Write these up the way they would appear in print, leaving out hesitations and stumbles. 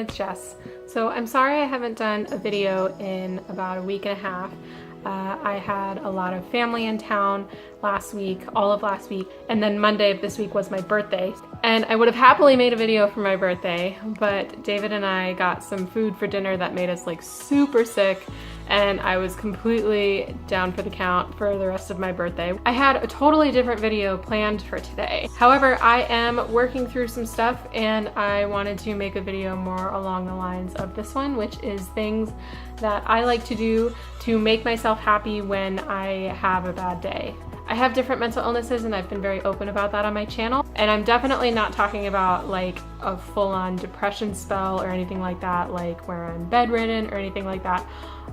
it's Jess. So I'm sorry I haven't done a video in about a week and a half. I had a lot of family in town last week, all of last week, and then Monday of this week was my birthday. And I would have happily made a video for my birthday, but David and I got some food for dinner that made us like super sick, and I was completely down for the count for the rest of my birthday. I had a totally different video planned for today. However, I am working through some stuff and I wanted to make a video more along the lines of this one, which is things that I like to do to make myself happy when I have a bad day. I have different mental illnesses and I've been very open about that on my channel. And I'm definitely not talking about like a full-on depression spell or anything like that, like where I'm bedridden or anything like that.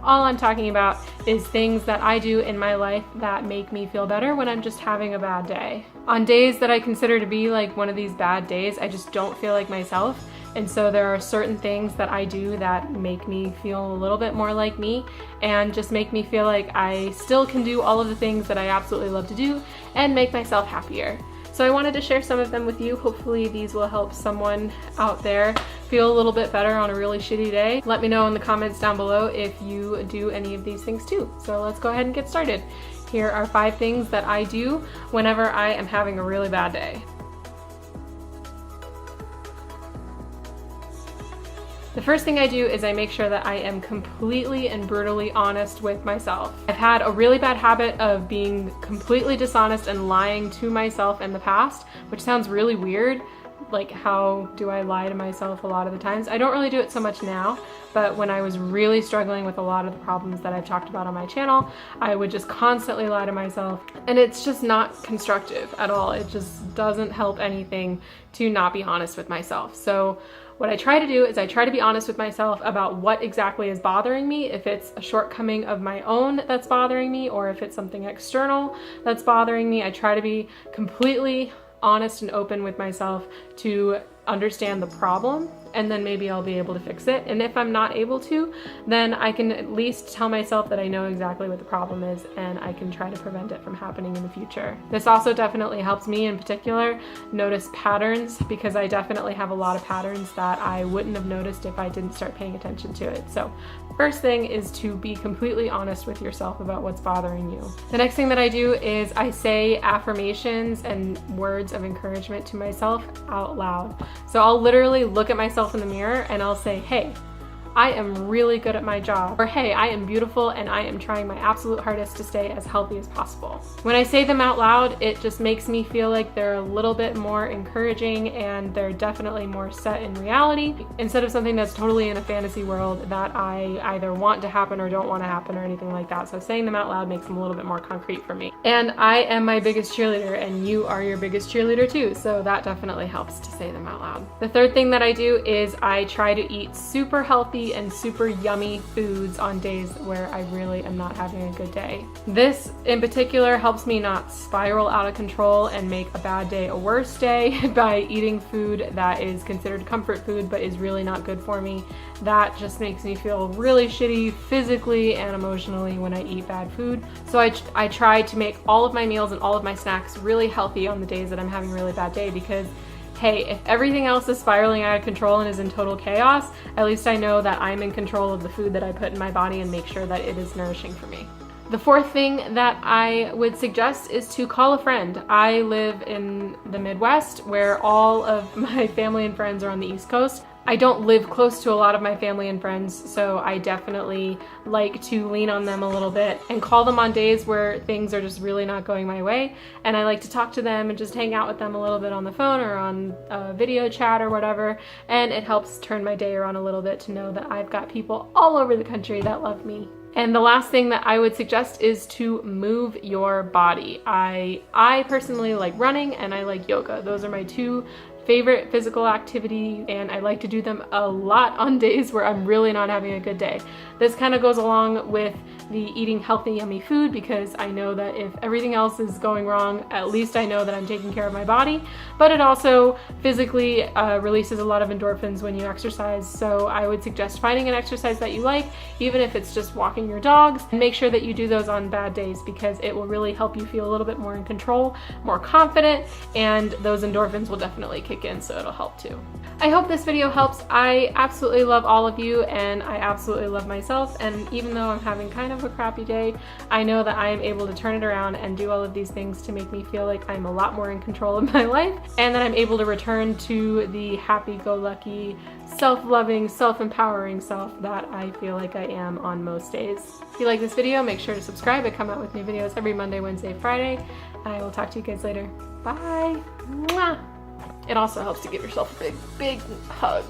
All I'm talking about is things that I do in my life that make me feel better when I'm just having a bad day. On days that I consider to be like one of these bad days, I just don't feel like myself. And so there are certain things that I do that make me feel a little bit more like me and just make me feel like I still can do all of the things that I absolutely love to do and make myself happier. So I wanted to share some of them with you. Hopefully these will help someone out there feel a little bit better on a really shitty day. Let me know in the comments down below if you do any of these things too. So let's go ahead and get started. Here are 5 things that I do whenever I am having a really bad day. The first thing I do is I make sure that I am completely and brutally honest with myself. I've had a really bad habit of being completely dishonest and lying to myself in the past, which sounds really weird. Like, how do I lie to myself a lot of the times? I don't really do it so much now, but when I was really struggling with a lot of the problems that I've talked about on my channel, I would just constantly lie to myself, and it's just not constructive at all. It just doesn't help anything to not be honest with myself. So what I try to do is I try to be honest with myself about what exactly is bothering me, if it's a shortcoming of my own that's bothering me, or if it's something external that's bothering me. I try to be completely honest and open with myself to understand the problem, and then maybe I'll be able to fix it. And if I'm not able to, then I can at least tell myself that I know exactly what the problem is and I can try to prevent it from happening in the future. This also definitely helps me in particular notice patterns, because I definitely have a lot of patterns that I wouldn't have noticed if I didn't start paying attention to it. So first thing is to be completely honest with yourself about what's bothering you. The next thing that I do is I say affirmations and words of encouragement to myself out loud. So I'll literally look at myself in the mirror and I'll say, hey, I am really good at my job, or hey, I am beautiful and I am trying my absolute hardest to stay as healthy as possible. When I say them out loud, it just makes me feel like they're a little bit more encouraging and they're definitely more set in reality, instead of something that's totally in a fantasy world that I either want to happen or don't want to happen or anything like that. So saying them out loud makes them a little bit more concrete for me. And I am my biggest cheerleader, and you are your biggest cheerleader too, so that definitely helps to say them out loud. The third thing that I do is I try to eat super healthy and super yummy foods on days where I really am not having a good day. This in particular helps me not spiral out of control and make a bad day a worse day by eating food that is considered comfort food but is really not good for me. That just makes me feel really shitty physically and emotionally when I eat bad food. So I try to make all of my meals and all of my snacks really healthy on the days that I'm having a really bad day, because hey, if everything else is spiraling out of control and is in total chaos, at least I know that I'm in control of the food that I put in my body and make sure that it is nourishing for me. The fourth thing that I would suggest is to call a friend. I live in the Midwest, where all of my family and friends are on the East Coast. I don't live close to a lot of my family and friends, so I definitely like to lean on them a little bit and call them on days where things are just really not going my way. And I like to talk to them and just hang out with them a little bit on the phone or on video chat or whatever. And it helps turn my day around a little bit to know that I've got people all over the country that love me. And the last thing that I would suggest is to move your body. I personally like running and I like yoga. Those are my 2 favorite physical activity, and I like to do them a lot on days where I'm really not having a good day. This kind of goes along with the eating healthy, yummy food, because I know that if everything else is going wrong, at least I know that I'm taking care of my body. But it also physically releases a lot of endorphins when you exercise, so I would suggest finding an exercise that you like, even if it's just walking your dogs, and make sure that you do those on bad days, because it will really help you feel a little bit more in control, more confident, and those endorphins will definitely kick in, so it'll help too. I hope this video helps. I absolutely love all of you, and I absolutely love myself, and even though I'm having kind of a crappy day, I know that I am able to turn it around and do all of these things to make me feel like I'm a lot more in control of my life, and that I'm able to return to the happy-go-lucky, self-loving, self-empowering self that I feel like I am on most days. If you like this video, make sure to subscribe. I come out with new videos every Monday, Wednesday, Friday. I will talk to you guys later. Bye! Mwah! It also helps to give yourself a big, big hug.